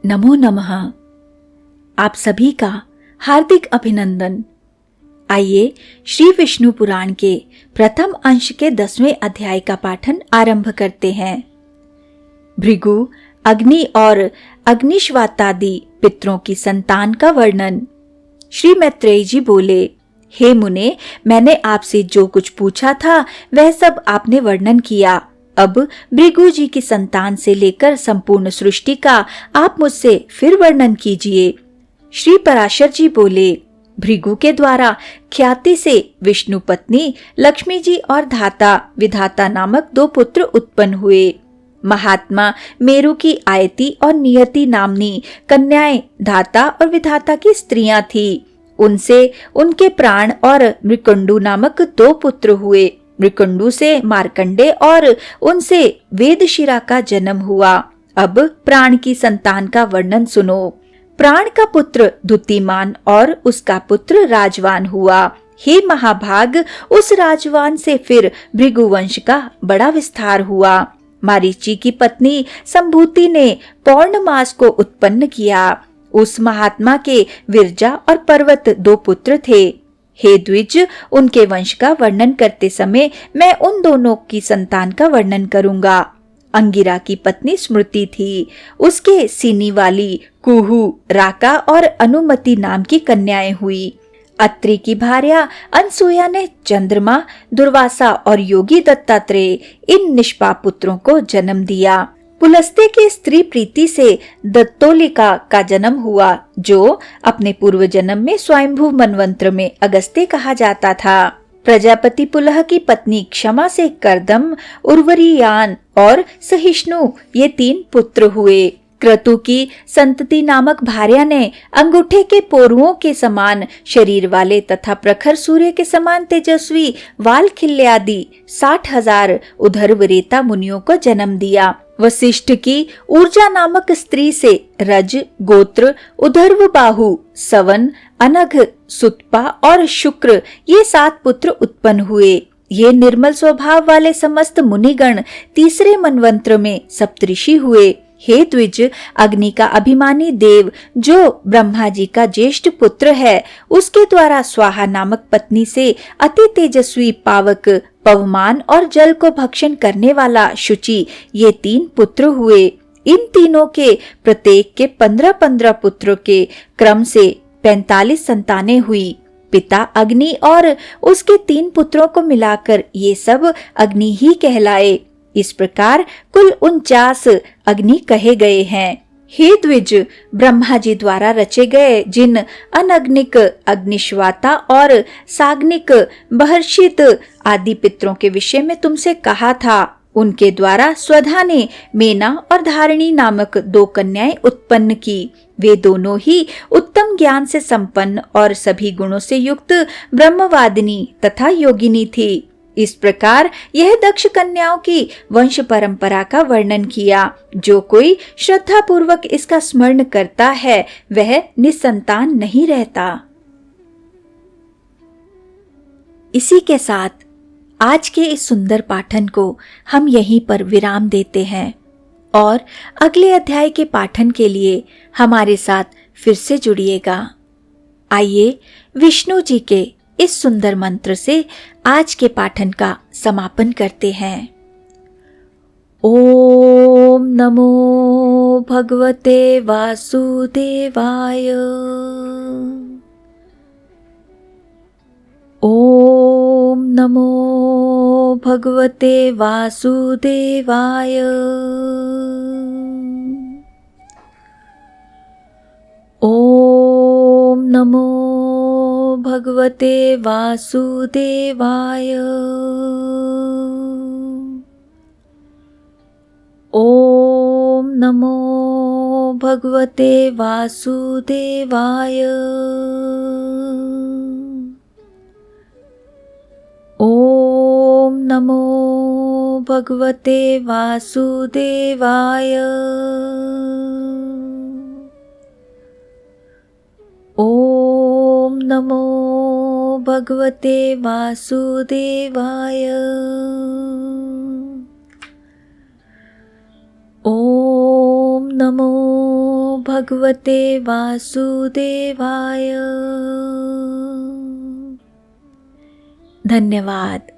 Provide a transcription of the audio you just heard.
नमो नमः। आप सभी का हार्दिक अभिनंदन। आइए श्री विष्णु पुराण के प्रथम अंश के 10वें अध्याय का पाठन आरंभ करते हैं। भृगु, अग्नि और अग्निश्वातादि पितरों की संतान का वर्णन। श्री मैत्रेय जी बोले, हे मुने, मैंने आपसे जो कुछ पूछा था वह सब आपने वर्णन किया। अब भृगु जी की संतान से लेकर संपूर्ण सृष्टि का आप मुझसे फिर वर्णन कीजिए। श्री पराशर जी बोले, भृगु के द्वारा ख्याति से विष्णु पत्नी लक्ष्मी जी और धाता विधाता नामक 2 पुत्र उत्पन्न हुए। महात्मा मेरु की आयति और नियति नामनी कन्याएं धाता और विधाता की स्त्रियां थी। उनसे उनके प्राण और मृकंडु नामक 2 पुत्र हुए। मृकंडु से मार्कंडे और उनसे वेदशिरा का जन्म हुआ। अब प्राण की संतान का वर्णन सुनो। प्राण का पुत्र द्युतिमान और उसका पुत्र राजवान हुआ। हे महाभाग, उस राजवान से फिर भृगुवंश का बड़ा विस्तार हुआ। मारीची की पत्नी संभूति ने पौर्णमास को उत्पन्न किया। उस महात्मा के विरजा और पर्वत 2 पुत्र थे। हे द्विज, उनके वंश का वर्णन करते समय मैं उन दोनों की संतान का वर्णन करूंगा। अंगिरा की पत्नी स्मृति थी। उसके सीनी वाली कुहू, राका और अनुमति नाम की कन्याएं हुई। अत्रि की भार्या अनसुया ने चंद्रमा, दुर्वासा और योगी दत्तात्रेय इन निष्पाप पुत्रों को जन्म दिया। पुलस्त्य के स्त्री प्रीति से दत्तोलिका का जन्म हुआ, जो अपने पूर्व जन्म में स्वयंभू मनवंत्र में अगस्त्य कहा जाता था। प्रजापति पुलह की पत्नी क्षमा से करदम, उर्वरीयान और सहिष्णु ये 3 पुत्र हुए। क्रतु की संतति नामक भार्या ने अंगूठे के पोरुओं के समान शरीर वाले तथा प्रखर सूर्य के समान तेजस्वी वाल खिल्ले आदि 60,000 उधर्वरेता मुनियों को जन्म दिया। वशिष्ठ की ऊर्जा नामक स्त्री से रज, गोत्र, उधर्व बाहु, सवन, अनघ, सुतपा और शुक्र ये 7 पुत्र उत्पन्न हुए। ये निर्मल स्वभाव वाले समस्त मुनिगण तीसरे मनवंत्र में सप्तऋषि हुए। हे द्विज, अग्नि का अभिमानी देव जो ब्रह्मा जी का ज्येष्ठ पुत्र है, उसके द्वारा स्वाहा नामक पत्नी से अति तेजस्वी पावक, पवमान और जल को भक्षण करने वाला शुचि ये 3 पुत्र हुए। इन तीनों के प्रत्येक के 15-15 पुत्रों के क्रम से 45 संतानें हुई। पिता अग्नि और उसके 3 पुत्रों को मिलाकर ये सब अग्नि ही कहलाए। इस प्रकार कुल 49 अग्नि कहे गए हैं। हे द्विज, ब्रह्मा जी द्वारा रचे गए जिन अनग्निक, अग्निश्वाता और साग्निक, बहर्षित आदि पितरों के विषय में तुमसे कहा था, उनके द्वारा स्वधा ने मेना और धारिणी नामक 2 कन्याएं उत्पन्न की। वे दोनों ही उत्तम ज्ञान से संपन्न और सभी गुणों से युक्त ब्रह्मवादिनी तथा योगिनी थी। इस प्रकार यह दक्ष कन्याओं की वंश परंपरा का वर्णन किया। जो कोई श्रद्धा पूर्वक इसका स्मरण करता है वह निसंतान नहीं रहता। इसी के साथ आज के इस सुंदर पाठन को हम यहीं पर विराम देते हैं और अगले अध्याय के पाठन के लिए हमारे साथ फिर से जुड़िएगा। आइए विष्णु जी के इस सुंदर मंत्र से आज के पाठन का समापन करते हैं। ओम नमो भगवते वासुदेवाय। ओम नमो भगवते वासुदेवाय। ओम नमो भगवते वासुदेवाय। ओम नमो भगवते वासुदेवाय। ओम नमो भगवते वासुदेवाय। ओम नमो भगवते वासुदेवाय। ओम नमो भगवते वासुदेवाय। धन्यवाद।